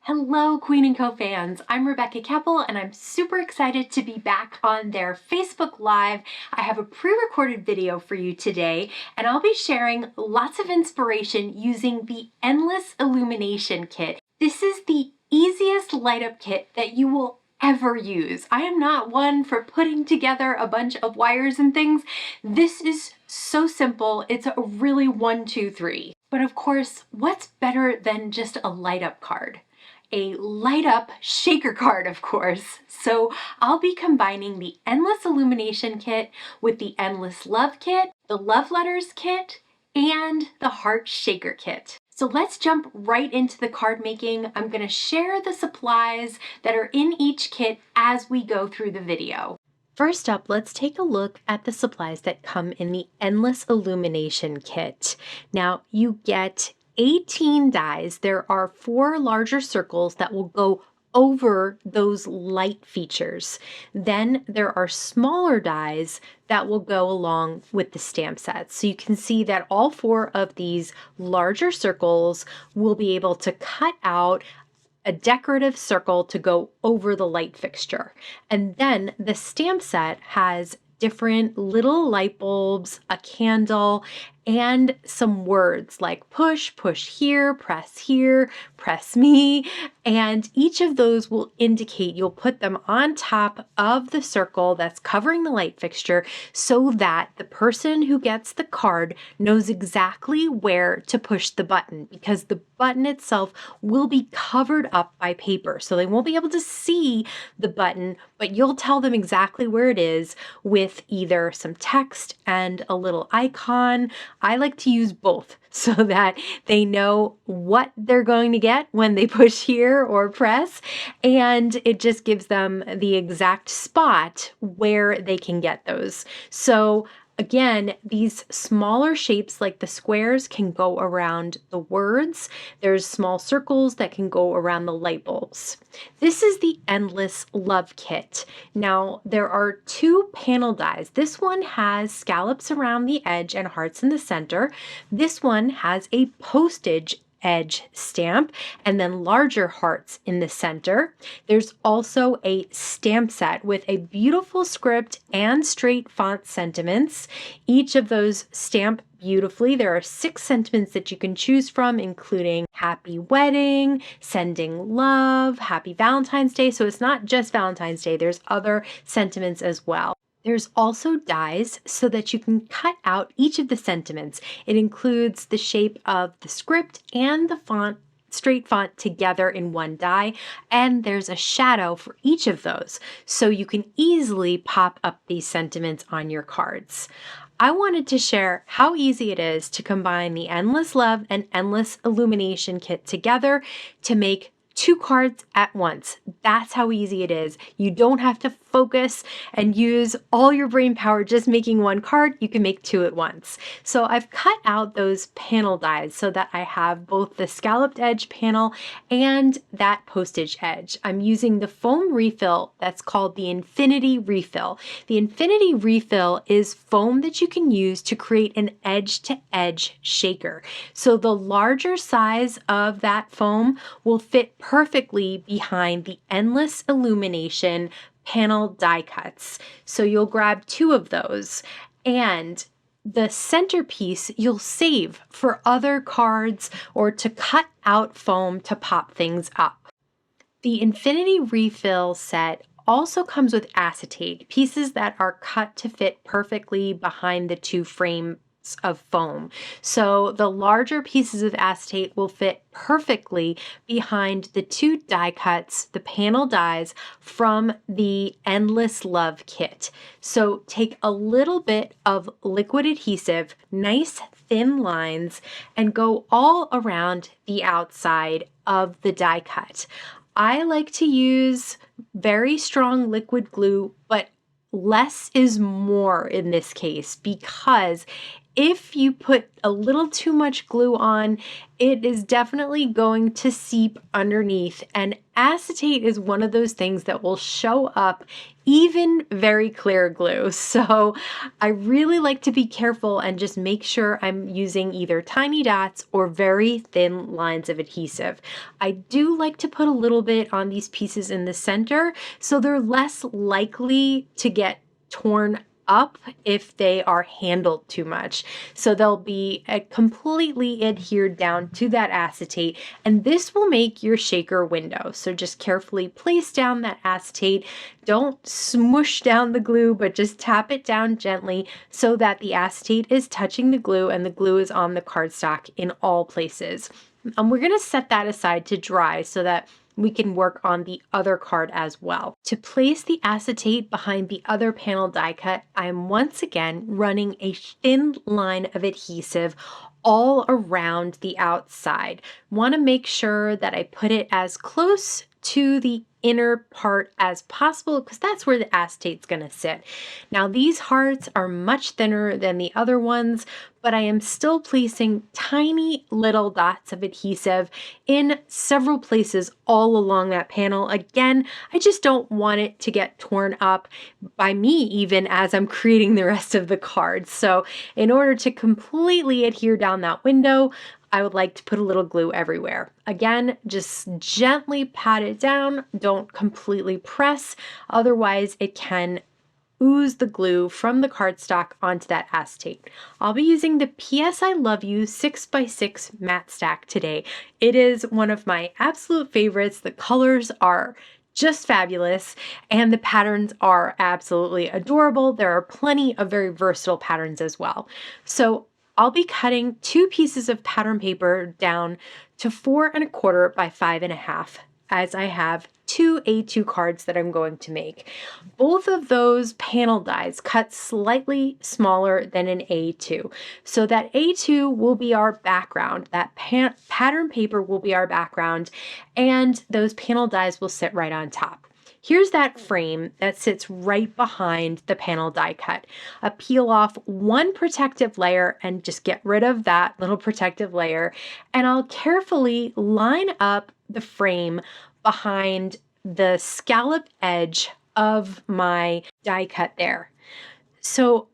Hello, Queen & Co fans. I'm Rebecca Keppel, and I'm super excited to be back on their Facebook Live. I have a pre-recorded video for you today, and I'll be sharing lots of inspiration using the Endless Illumination Kit. This is the easiest light-up kit that you will ever use. I am not one for putting together a bunch of wires and things. This is so simple. It's a really 1, 2, 3. But of course, what's better than just a light-up card? A light up shaker card, of course. So I'll be combining the Endless Illumination Kit with the Endless Love Kit, the Love Letters Kit, and the Heart Shaker Kit. So let's jump right into the card making. I'm going to share the supplies that are in each kit as we go through the video. First up, let's take a look at the supplies that come in the Endless Illumination Kit. Now, you get 18 dies. There are 4 larger circles that will go over those light features. Then there are smaller dies that will go along with the stamp set. So you can see that all 4 of these larger circles will be able to cut out a decorative circle to go over the light fixture. And then the stamp set has different little light bulbs, a candle, and some words like push here, press me, and each of those will indicate you'll put them on top of the circle that's covering the light fixture so that the person who gets the card knows exactly where to push the button, because the button itself will be covered up by paper. So they won't be able to see the button, but you'll tell them exactly where it is with either some text and a little icon. I like to use both so that they know what they're going to get when they push here or press, and it just gives them the exact spot where they can get those. So again, these smaller shapes like the squares can go around the words. There's small circles that can go around the light bulbs. This is the Endless Love Kit. Now, there are 2 panel dies. This one has scallops around the edge and hearts in the center. This one has a postage edge stamp and then larger hearts in the center. There's also a stamp set with a beautiful script and straight font sentiments. Each of those stamp beautifully. There are 6 sentiments that you can choose from, including happy wedding, sending love, happy Valentine's Day. So it's not just Valentine's Day, there's other sentiments as well. There's also dies so that you can cut out each of the sentiments. It includes the shape of the script and the font, straight font together in one die, and there's a shadow for each of those, so you can easily pop up these sentiments on your cards. I wanted to share how easy it is to combine the Endless Love and Endless Illumination Kit together to make 2 cards at once. That's how easy it is. You don't have to focus and use all your brain power just making 1 card. You can make 2 at once. So I've cut out those panel dies so that I have both the scalloped edge panel and that postage edge. I'm using the foam refill that's called the Infinity Refill. The Infinity Refill is foam that you can use to create an edge-to-edge shaker. So the larger size of that foam will fit perfectly behind the Endless Illumination panel die cuts. So you'll grab 2 of those, and the centerpiece you'll save for other cards or to cut out foam to pop things up. The Infinity Refill set also comes with acetate, pieces that are cut to fit perfectly behind the 2 frames of foam. So the larger pieces of acetate will fit perfectly behind the 2 die cuts, the panel dies from the Endless Love Kit. So take a little bit of liquid adhesive, nice thin lines, and go all around the outside of the die cut. I like to use very strong liquid glue, but less is more in this case because if you put a little too much glue on, it is definitely going to seep underneath. And acetate is one of those things that will show up even very clear glue. So I really like to be careful and just make sure I'm using either tiny dots or very thin lines of adhesive. I do like to put a little bit on these pieces in the center so they're less likely to get torn up if they are handled too much. So they'll be completely adhered down to that acetate, and this will make your shaker window. So just carefully place down that acetate. Don't smush down the glue, but just tap it down gently so that the acetate is touching the glue and the glue is on the cardstock in all places. We're going to set that aside to dry so that we can work on the other card as well. To place the acetate behind the other panel die cut, I'm once again running a thin line of adhesive all around the outside. Want to make sure that I put it as close to the inner part as possible because that's where the acetate's going to sit. Now these hearts are much thinner than the other ones, but I am still placing tiny little dots of adhesive in several places all along that panel. Again, I just don't want it to get torn up by me even as I'm creating the rest of the cards. So in order to completely adhere down that window, I would like to put a little glue everywhere. Again, just gently pat it down. Don't completely press, otherwise it can ooze the glue from the cardstock onto that acetate. I'll be using the PS I Love You 6x6 matte stack today. It is one of my absolute favorites. The colors are just fabulous and the patterns are absolutely adorable. There are plenty of very versatile patterns as well. So I'll be cutting 2 pieces of pattern paper down to 4 1/4 by 5 1/2 as I have 2 A2 cards that I'm going to make. Both of those panel dies cut slightly smaller than an A2. So that A2 will be our background, that pattern paper will be our background, and those panel dies will sit right on top. Here's that frame that sits right behind the panel die cut. Peel off one protective layer and just get rid of that little protective layer. And I'll carefully line up the frame behind the scallop edge of my die cut there. So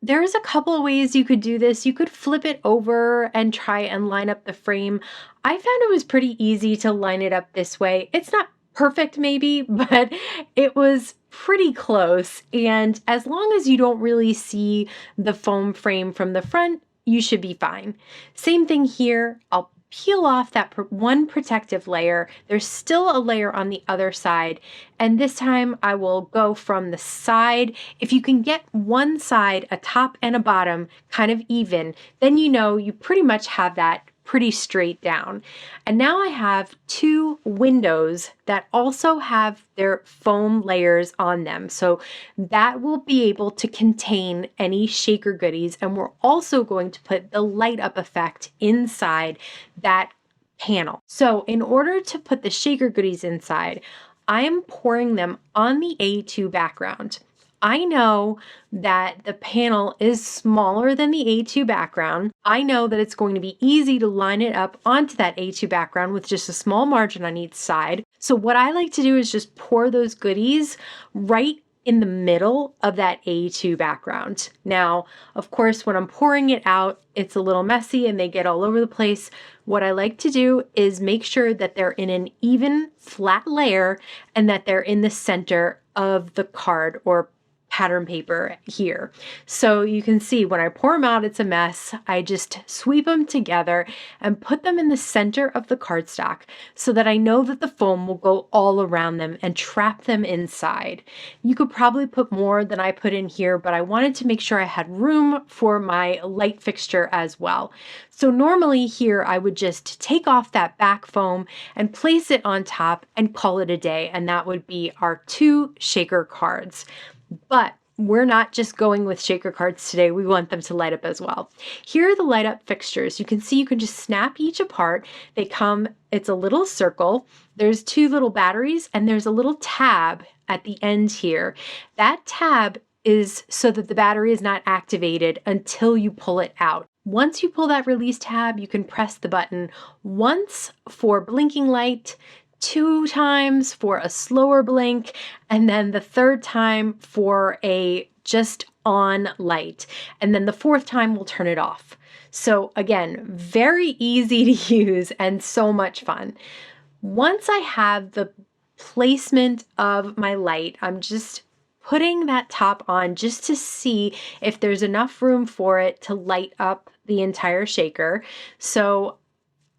there's a couple of ways you could do this. You could flip it over and try and line up the frame. I found it was pretty easy to line it up this way. It's not perfect maybe, but it was pretty close. And as long as you don't really see the foam frame from the front, you should be fine. Same thing here. I'll peel off that one protective layer. There's still a layer on the other side. And this time I will go from the side. If you can get one side, a top and a bottom, kind of even, then you know you pretty much have that pretty straight down. And now I have 2 windows that also have their foam layers on them. So that will be able to contain any shaker goodies. And we're also going to put the light up effect inside that panel. So in order to put the shaker goodies inside, I'm pouring them on the A2 background. I know that the panel is smaller than the A2 background. I know that it's going to be easy to line it up onto that A2 background with just a small margin on each side. So what I like to do is just pour those goodies right in the middle of that A2 background. Now, of course, when I'm pouring it out, it's a little messy and they get all over the place. What I like to do is make sure that they're in an even flat layer and that they're in the center of the card or pattern paper here. So you can see when I pour them out, it's a mess. I just sweep them together and put them in the center of the cardstock so that I know that the foam will go all around them and trap them inside. You could probably put more than I put in here, but I wanted to make sure I had room for my light fixture as well. So normally here I would just take off that back foam and place it on top and call it a day, and that would be our 2 shaker cards. But we're not just going with shaker cards today. We want them to light up as well. Here are the light up fixtures. You can see you can just snap each apart. They come, it's a little circle. There's 2 little batteries and there's a little tab at the end here. That tab is so that the battery is not activated until you pull it out. Once you pull that release tab, you can press the button once for blinking light, 2 times for a slower blink, and then the 3rd time for a just on light. And then the 4th time we'll turn it off. So again, very easy to use and so much fun. Once I have the placement of my light, I'm just putting that top on just to see if there's enough room for it to light up the entire shaker. So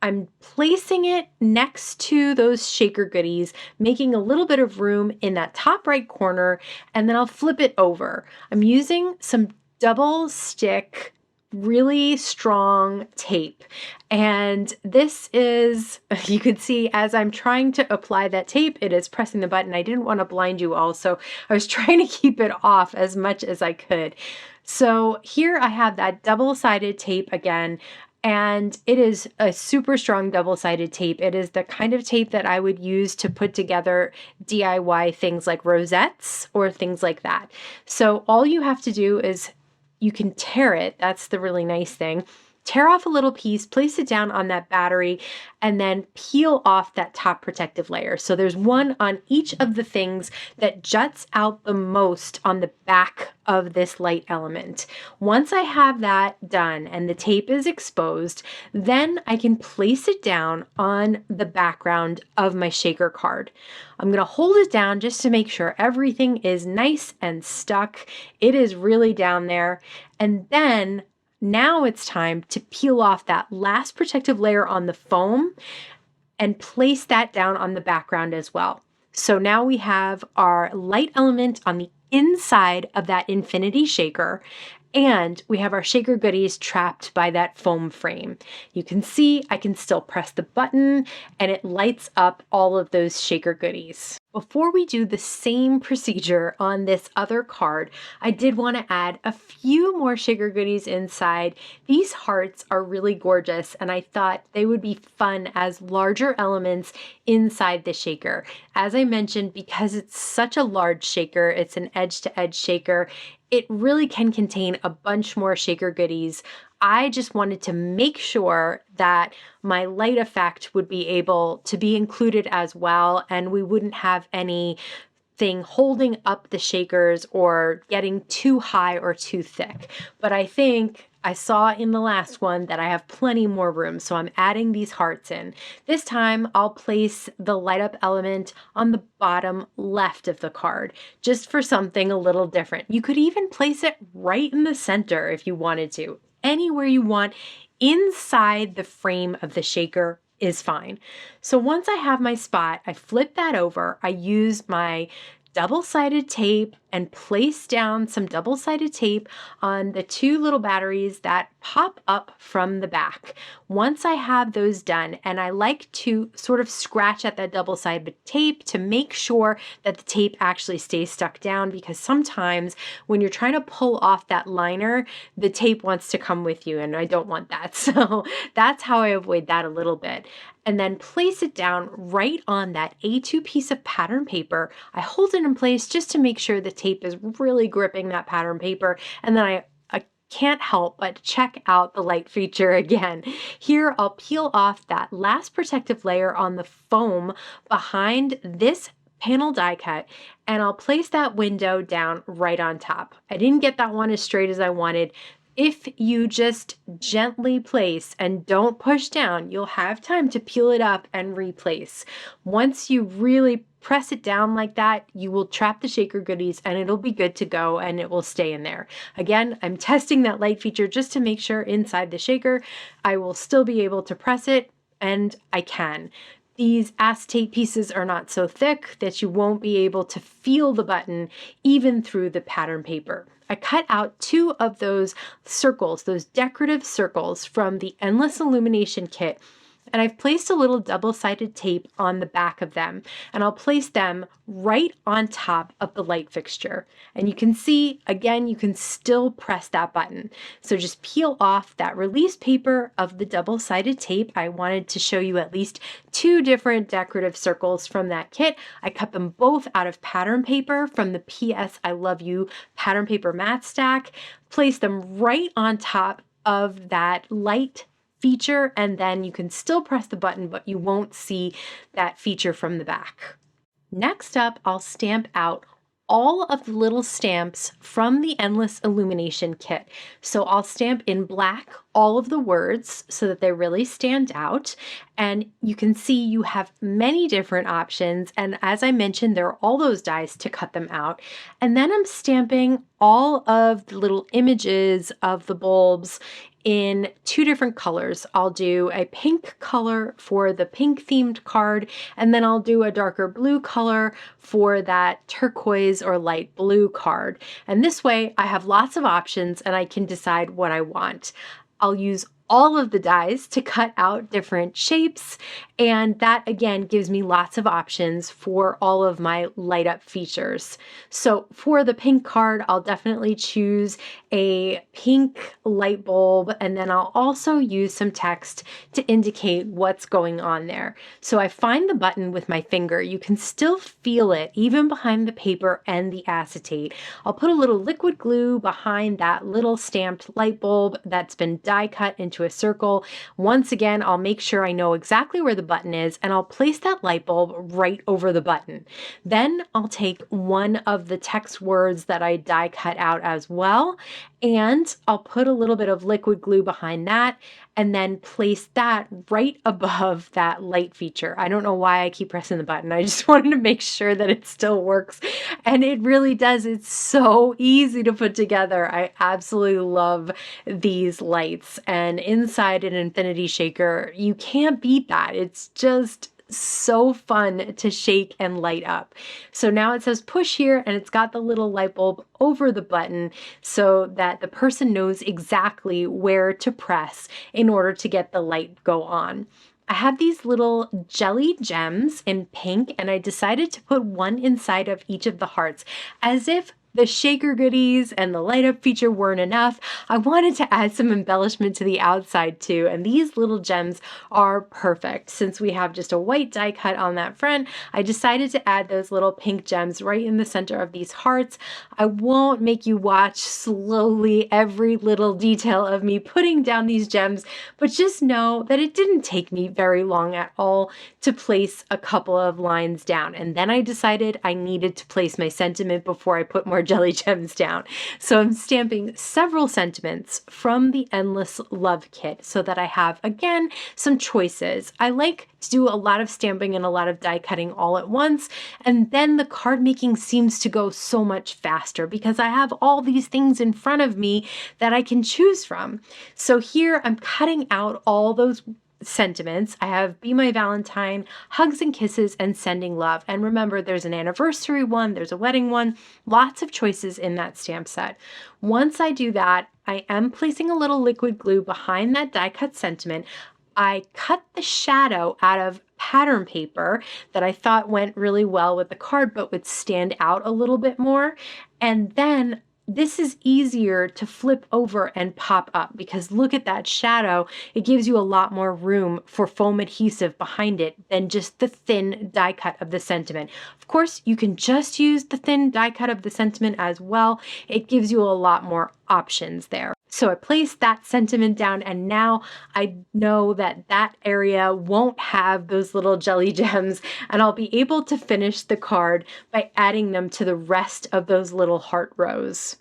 I'm placing it next to those shaker goodies, making a little bit of room in that top right corner, and then I'll flip it over. I'm using some double stick, really strong tape. And this is, you could see as I'm trying to apply that tape, it is pressing the button. I didn't want to blind you all, so I was trying to keep it off as much as I could. So here I have that double-sided tape again. And it is a super strong double-sided tape. It is the kind of tape that I would use to put together DIY things like rosettes or things like that. So all you have to do is you can tear it. That's the really nice thing. Tear off a little piece, place it down on that battery, and then peel off that top protective layer. So there's one on each of the things that juts out the most on the back of this light element. Once I have that done and the tape is exposed, then I can place it down on the background of my shaker card. I'm going to hold it down just to make sure everything is nice and stuck. It is really down there. And then now it's time to peel off that last protective layer on the foam and place that down on the background as well. So now we have our light element on the inside of that infinity shaker, and we have our shaker goodies trapped by that foam frame. You can see I can still press the button and it lights up all of those shaker goodies. Before we do the same procedure on this other card, I did want to add a few more shaker goodies inside. These hearts are really gorgeous, and I thought they would be fun as larger elements inside the shaker. As I mentioned, because it's such a large shaker, it's an edge-to-edge shaker, it really can contain a bunch more shaker goodies. I just wanted to make sure that my light effect would be able to be included as well, and we wouldn't have anything holding up the shakers or getting too high or too thick. But I think I saw in the last one that I have plenty more room, so I'm adding these hearts in. This time I'll place the light up element on the bottom left of the card, just for something a little different. You could even place it right in the center if you wanted to. Anywhere you want inside the frame of the shaker is fine. So once I have my spot, I flip that over. I use my double-sided tape and place down some double-sided tape on the 2 little batteries that pop up from the back. Once I have those done, and I like to sort of scratch at that double-sided tape to make sure that the tape actually stays stuck down, because sometimes when you're trying to pull off that liner, the tape wants to come with you, and I don't want that. So that's how I avoid that a little bit. And then place it down right on that A2 piece of pattern paper. I hold it in place just to make sure the tape is really gripping that pattern paper. And then I can't help but check out the light feature again. Here I'll peel off that last protective layer on the foam behind this panel die cut, and I'll place that window down right on top. I didn't get that one as straight as I wanted. If you just gently place and don't push down, you'll have time to peel it up and replace. Once you really press it down like that, you will trap the shaker goodies and it'll be good to go and it will stay in there. Again, I'm testing that light feature just to make sure inside the shaker I will still be able to press it, and I can. These acetate pieces are not so thick that you won't be able to feel the button even through the pattern paper. I cut out 2 of those circles, those decorative circles from the Endless Illumination kit, And I've placed a little double-sided tape on the back of them, and I'll place them right on top of the light fixture. And you can see, again, you can still press that button. So just peel off that release paper of the double-sided tape. I wanted to show you at least 2 different decorative circles from that kit. I cut them both out of pattern paper from the PS I Love You pattern paper mat stack. Place them right on top of that light feature, and then you can still press the button, but you won't see that feature from the back. Next up, I'll stamp out all of the little stamps from the Endless Illumination kit. So I'll stamp in black all of the words so that they really stand out. And you can see you have many different options. And as I mentioned, there are all those dies to cut them out. And then I'm stamping all of the little images of the bulbs in 2 different colors. I'll do a pink color for the pink themed card, and then I'll do a darker blue color for that turquoise or light blue card. And this way I have lots of options and I can decide what I want. I'll use all of the dies to cut out different shapes, and that again gives me lots of options for all of my light up features. So for the pink card, I'll definitely choose a pink light bulb, and then I'll also use some text to indicate what's going on there. So I find the button with my finger. You can still feel it even behind the paper and the acetate. I'll put a little liquid glue behind that little stamped light bulb that's been die cut into a circle. Once again, I'll make sure I know exactly where the button is, and I'll place that light bulb right over the button. Then I'll take one of the text words that I die cut out as well, and I'll put a little bit of liquid glue behind that and then place that right above that light feature. I don't know why I keep pressing the button. I just wanted to make sure that it still works, and it really does. It's so easy to put together. I absolutely love these lights, and inside an infinity shaker, you can't beat that. It's just so fun to shake and light up. So now it says push here, and it's got the little light bulb over the button so that the person knows exactly where to press in order to get the light go on. I have these little jelly gems in pink, and I decided to put one inside of each of the hearts. As if the shaker goodies and the light up feature weren't enough, I wanted to add some embellishment to the outside too, and these little gems are perfect. Since we have just a white die cut on that front, I decided to add those little pink gems right in the center of these hearts. I won't make you watch slowly every little detail of me putting down these gems, but just know that it didn't take me very long at all to place a couple of lines down. And then I decided I needed to place my sentiment before I put more jelly gems down. So I'm stamping several sentiments from the Endless Love kit so that I have, again, some choices. I like to do a lot of stamping and a lot of die cutting all at once, and then the card making seems to go so much faster because I have all these things in front of me that I can choose from. So here I'm cutting out all those sentiments. I have Be My Valentine, Hugs and Kisses, and Sending Love. And remember, there's an anniversary one, there's a wedding one, lots of choices in that stamp set. Once I do that, I am placing a little liquid glue behind that die cut sentiment. I cut the shadow out of pattern paper that I thought went really well with the card but would stand out a little bit more. And then this is easier to flip over and pop up because look at that shadow. It gives you a lot more room for foam adhesive behind it than just the thin die cut of the sentiment. Of course, you can just use the thin die cut of the sentiment as well. It gives you a lot more options there. So I placed that sentiment down, and now I know that that area won't have those little jelly gems, and I'll be able to finish the card by adding them to the rest of those little heart rows.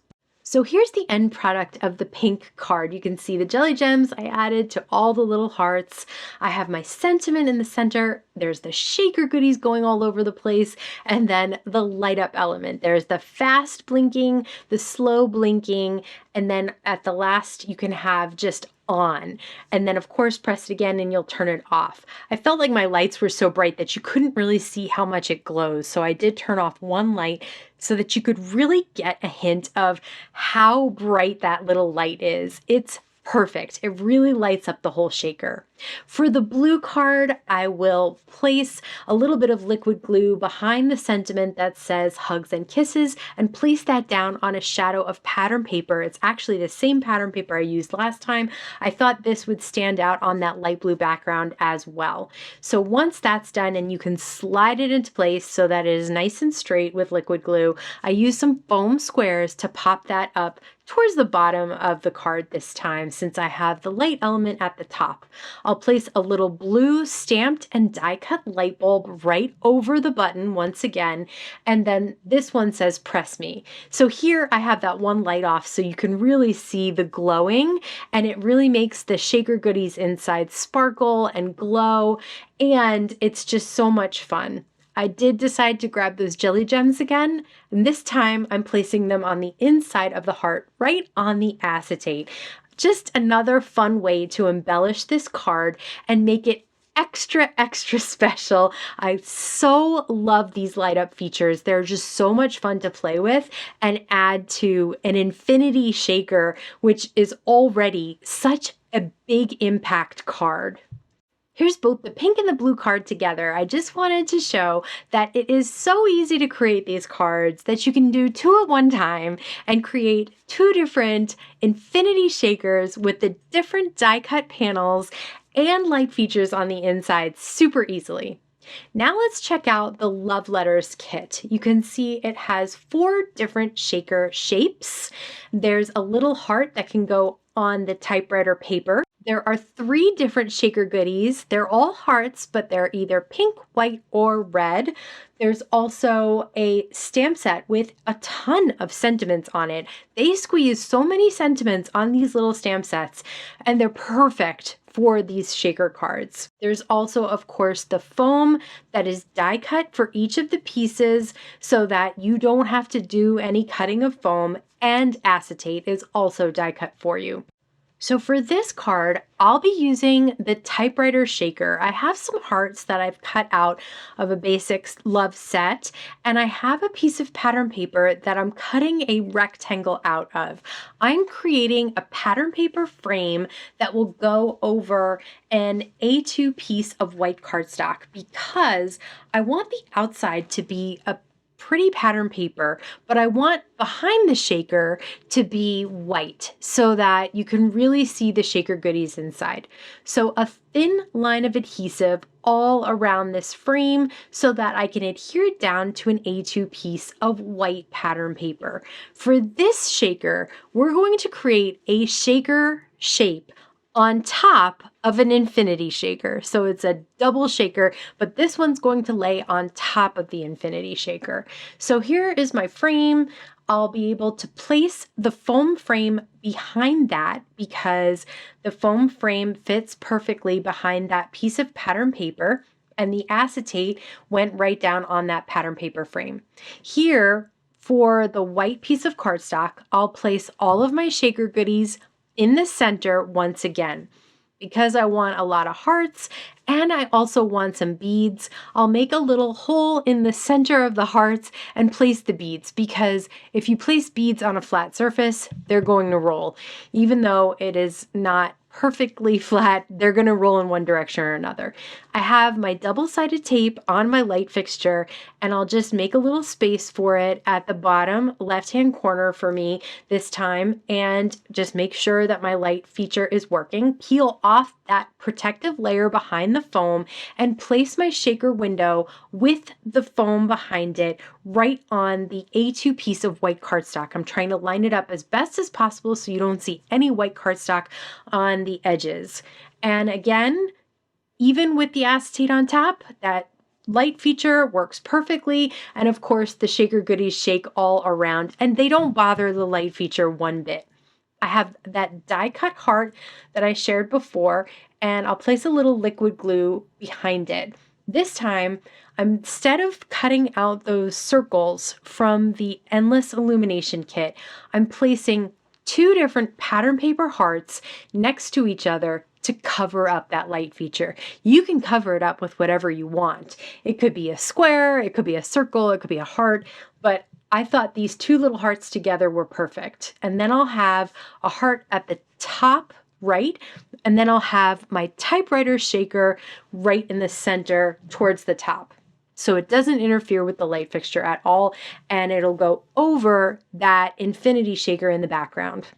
So here's the end product of the pink card. You can see the jelly gems I added to all the little hearts. I have my sentiment in the center. There's the shaker goodies going all over the place, and then the light up element. There's the fast blinking, the slow blinking, and then at the last you can have just on, and then of course press it again and you'll turn it off. I felt like my lights were so bright that you couldn't really see how much it glows, so I did turn off one light so that you could really get a hint of how bright that little light is. It's perfect. It really lights up the whole shaker. For the blue card, I will place a little bit of liquid glue behind the sentiment that says hugs and kisses and place that down on a shadow of pattern paper. It's actually the same pattern paper I used last time. I thought this would stand out on that light blue background as well. So once that's done and you can slide it into place so that it is nice and straight with liquid glue, I use some foam squares to pop that up towards the bottom of the card this time since I have the light element at the top. I'll place a little blue stamped and die cut light bulb right over the button once again, and then this one says press me. So here I have that one light off so you can really see the glowing, and it really makes the shaker goodies inside sparkle and glow, and it's just so much fun. I did decide to grab those jelly gems again, and this time I'm placing them on the inside of the heart, right on the acetate. Just another fun way to embellish this card and make it extra, extra special. I so love these light up features. They're just so much fun to play with and add to an infinity shaker, which is already such a big impact card. Here's both the pink and the blue card together. I just wanted to show that it is so easy to create these cards that you can do two at one time and create two different infinity shakers with the different die cut panels and light features on the inside super easily. Now let's check out the Love Letters kit. You can see it has 4 different shaker shapes. There's a little heart that can go on the typewriter paper. There are 3 different shaker goodies. They're all hearts, but they're either pink, white, or red. There's also a stamp set with a ton of sentiments on it. They squeeze so many sentiments on these little stamp sets, and they're perfect for these shaker cards. There's also, of course, the foam that is die cut for each of the pieces so that you don't have to do any cutting of foam, and acetate is also die cut for you. So for this card, I'll be using the typewriter shaker. I have some hearts that I've cut out of a basic love set, and I have a piece of pattern paper that I'm cutting a rectangle out of. I'm creating a pattern paper frame that will go over an A2 piece of white cardstock because I want the outside to be a pretty pattern paper, but I want behind the shaker to be white so that you can really see the shaker goodies inside. So a thin line of adhesive all around this frame so that I can adhere it down to an A2 piece of white pattern paper. For this shaker, we're going to create a shaker shape on top of an infinity shaker. So it's a double shaker, but this one's going to lay on top of the infinity shaker. So here is my frame. I'll be able to place the foam frame behind that because the foam frame fits perfectly behind that piece of pattern paper, and the acetate went right down on that pattern paper frame. Here, for the white piece of cardstock, I'll place all of my shaker goodies in the center once again. Because I want a lot of hearts and I also want some beads, I'll make a little hole in the center of the hearts and place the beads, because if you place beads on a flat surface, they're going to roll. Even though it is not perfectly flat, they're going to roll in one direction or another. I have my double-sided tape on my light fixture, and I'll just make a little space for it at the bottom left-hand corner for me this time, and just make sure that my light feature is working. Peel off that protective layer behind the foam and place my shaker window with the foam behind it right on the A2 piece of white cardstock. I'm trying to line it up as best as possible so you don't see any white cardstock on the edges. And again, even with the acetate on top, that light feature works perfectly. And of course, the shaker goodies shake all around and they don't bother the light feature one bit. I have that die cut heart that I shared before, and I'll place a little liquid glue behind it. This time, instead of cutting out those circles from the Endless Illumination kit, I'm placing 2 different pattern paper hearts next to each other to cover up that light feature. You can cover it up with whatever you want. It could be a square, it could be a circle, it could be a heart, but I thought these 2 little hearts together were perfect. And then I'll have a heart at the top right, and then I'll have my typewriter shaker right in the center towards the top. So it doesn't interfere with the light fixture at all, and it'll go over that infinity shaker in the background.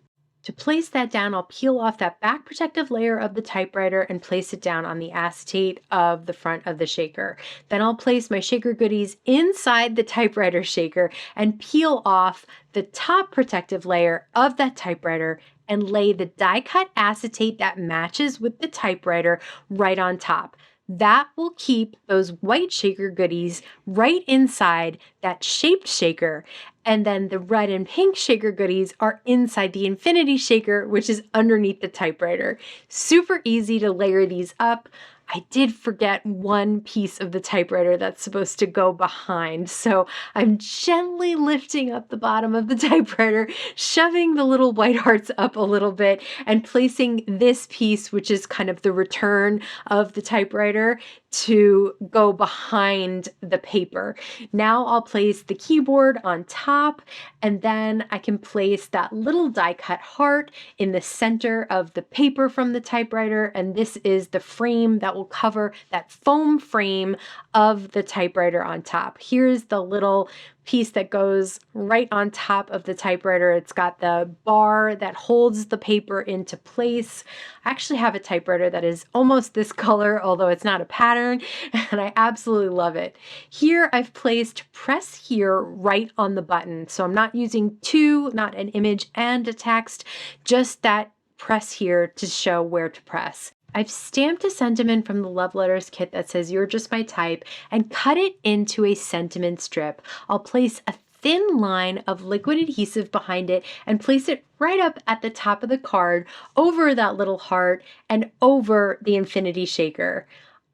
To place that down, I'll peel off that back protective layer of the typewriter and place it down on the acetate of the front of the shaker. Then I'll place my shaker goodies inside the typewriter shaker and peel off the top protective layer of that typewriter and lay the die cut acetate that matches with the typewriter right on top. That will keep those white shaker goodies right inside that shaped shaker. And then the red and pink shaker goodies are inside the infinity shaker, which is underneath the typewriter. Super easy to layer these up. I did forget one piece of the typewriter that's supposed to go behind. So I'm gently lifting up the bottom of the typewriter, shoving the little white hearts up a little bit, and placing this piece, which is kind of the return of the typewriter, to go behind the paper. Now I'll place the keyboard on top, and then I can place that little die cut heart in the center of the paper from the typewriter, and this is the frame that will cover that foam frame of the typewriter on top. Here's the little piece that goes right on top of the typewriter. It's got the bar that holds the paper into place. I actually have a typewriter that is almost this color, although it's not a pattern, and I absolutely love it. Here I've placed press here right on the button. So I'm not using two, not an image and a text, just that press here to show where to press. I've stamped a sentiment from the Love Letters kit that says "You're just my type" and cut it into a sentiment strip. I'll place a thin line of liquid adhesive behind it and place it right up at the top of the card over that little heart and over the infinity shaker.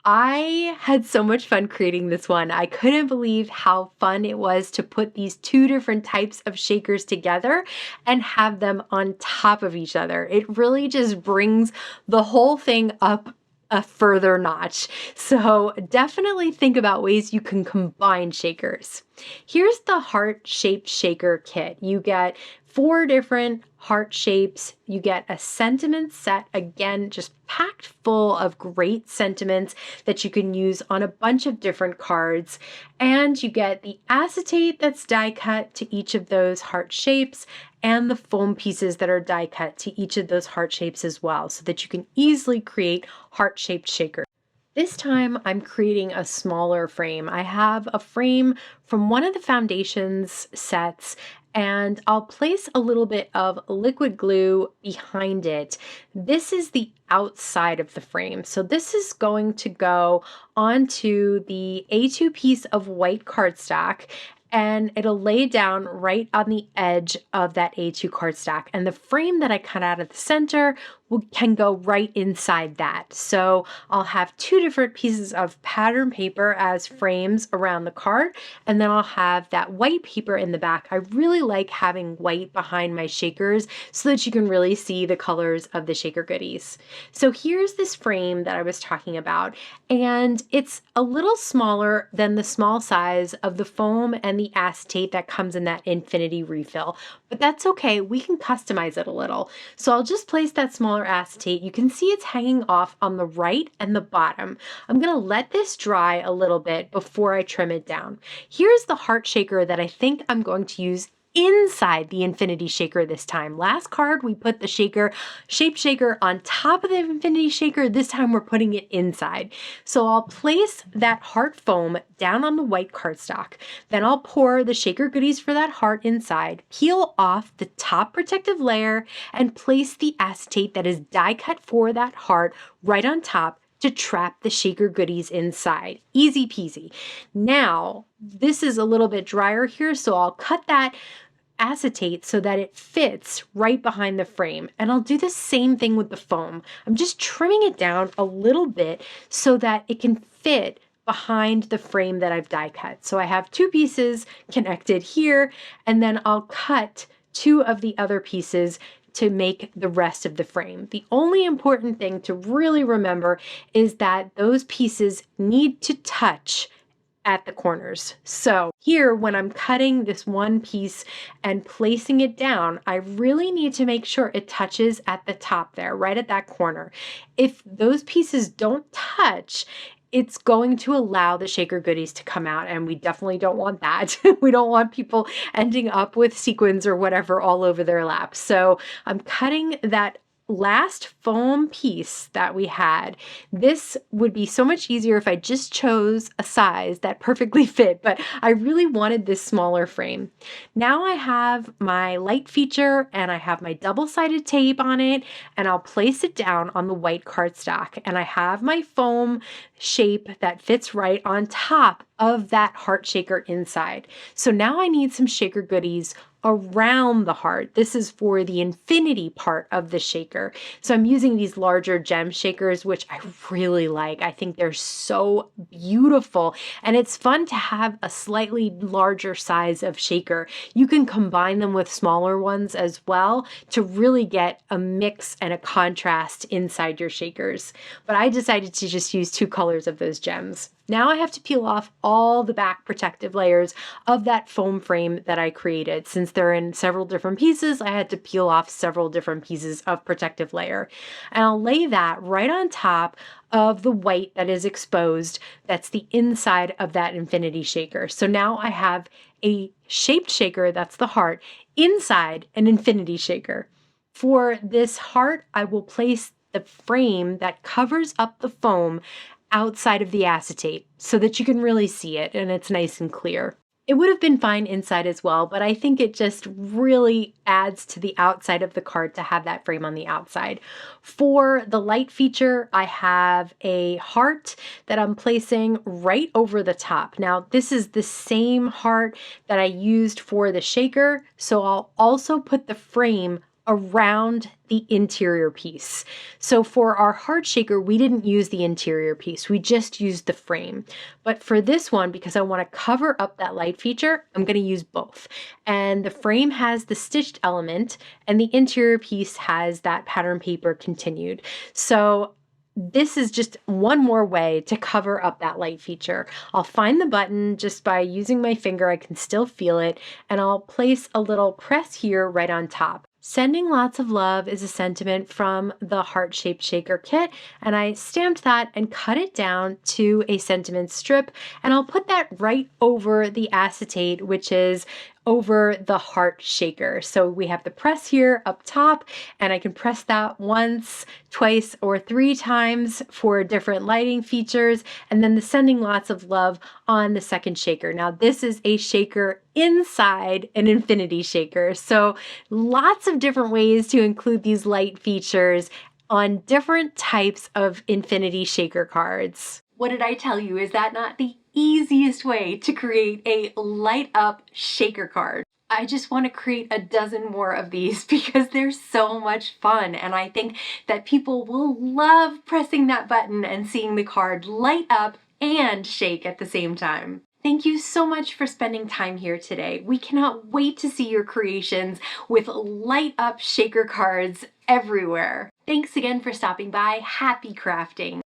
I had so much fun creating this one. I couldn't believe how fun it was to put these two different types of shakers together and have them on top of each other. It really just brings the whole thing up a further notch. So definitely think about ways you can combine shakers. Here's the heart-shaped shaker kit. You get 4 different heart shapes. You get a sentiment set, again, just packed full of great sentiments that you can use on a bunch of different cards. And you get the acetate that's die cut to each of those heart shapes and the foam pieces that are die cut to each of those heart shapes as well, so that you can easily create heart-shaped shakers. This time I'm creating a smaller frame. I have a frame from one of the foundations sets, and I'll place a little bit of liquid glue behind it. This is the outside of the frame. So this is going to go onto the A2 piece of white cardstock, and it'll lay down right on the edge of that A2 cardstock. And the frame that I cut out of the center can go right inside that. So I'll have 2 different pieces of pattern paper as frames around the card, and then I'll have that white paper in the back. I really like having white behind my shakers so that you can really see the colors of the shaker goodies. So here's this frame that I was talking about, and it's a little smaller than the small size of the foam and the acetate that comes in that infinity refill, but that's okay. We can customize it a little. So I'll just place that smaller acetate. You can see it's hanging off on the right and the bottom. I'm going to let this dry a little bit before I trim it down. Here's the heart shaker that I think I'm going to use inside the infinity shaker this time. Last card we put the shaped shaker on top of the infinity shaker. This time we're putting it inside. So I'll place that heart foam down on the white cardstock. Then I'll pour the shaker goodies for that heart inside, peel off the top protective layer, and place the acetate that is die cut for that heart right on top to trap the shaker goodies inside. Easy peasy. Now, this is a little bit drier here, so I'll cut that acetate so that it fits right behind the frame. And I'll do the same thing with the foam. I'm just trimming it down a little bit so that it can fit behind the frame that I've die cut. So I have 2 pieces connected here, and then I'll cut 2 of the other pieces to make the rest of the frame. The only important thing to really remember is that those pieces need to touch at the corners. So here, when I'm cutting this one piece and placing it down, I really need to make sure it touches at the top there, right at that corner. If those pieces don't touch, it's going to allow the shaker goodies to come out, and we definitely don't want that. We don't want people ending up with sequins or whatever all over their laps. So I'm cutting that last foam piece that we had. This would be so much easier if I just chose a size that perfectly fit, but I really wanted this smaller frame. Now I have my light feature and I have my double-sided tape on it, and I'll place it down on the white cardstock, and I have my foam shape that fits right on top of that heart shaker inside. So now I need some shaker goodies around the heart. This is for the infinity part of the shaker. So I'm using these larger gem shakers, which I really like. I think they're so beautiful, and it's fun to have a slightly larger size of shaker. You can combine them with smaller ones as well to really get a mix and a contrast inside your shakers. But I decided to just use 2 colors of those gems. Now I have to peel off all the back protective layers of that foam frame that I created. Since they're in several different pieces, I had to peel off several different pieces of protective layer. And I'll lay that right on top of the white that is exposed. That's the inside of that infinity shaker. So now I have a shaped shaker, that's the heart, inside an infinity shaker. For this heart, I will place the frame that covers up the foam outside of the acetate so that you can really see it and it's nice and clear. It would have been fine inside as well, but I think it just really adds to the outside of the card to have that frame on the outside. For the light feature, I have a heart that I'm placing right over the top. Now, this is the same heart that I used for the shaker, so I'll also put the frame around the interior piece. So for our heart shaker, we didn't use the interior piece. We just used the frame. But for this one, because I want to cover up that light feature, I'm going to use both. And the frame has the stitched element and the interior piece has that pattern paper continued. So this is just one more way to cover up that light feature. I'll find the button just by using my finger. I can still feel it, and I'll place a little press here right on top. Sending lots of love is a sentiment from the heart-shaped shaker kit, and I stamped that and cut it down to a sentiment strip, and I'll put that right over the acetate, which is over the heart shaker. So we have the press here up top, and I can press that once, twice, or 3 times for different lighting features, and then the sending lots of love on the second shaker. Now this is a shaker inside an infinity shaker, so lots of different ways to include these light features on different types of infinity shaker cards. What did I tell you? Is that not the easiest way to create a light up shaker card? I just want to create a dozen more of these because they're so much fun, and I think that people will love pressing that button and seeing the card light up and shake at the same time. Thank you so much for spending time here today. We cannot wait to see your creations with light up shaker cards everywhere. Thanks again for stopping by. Happy crafting!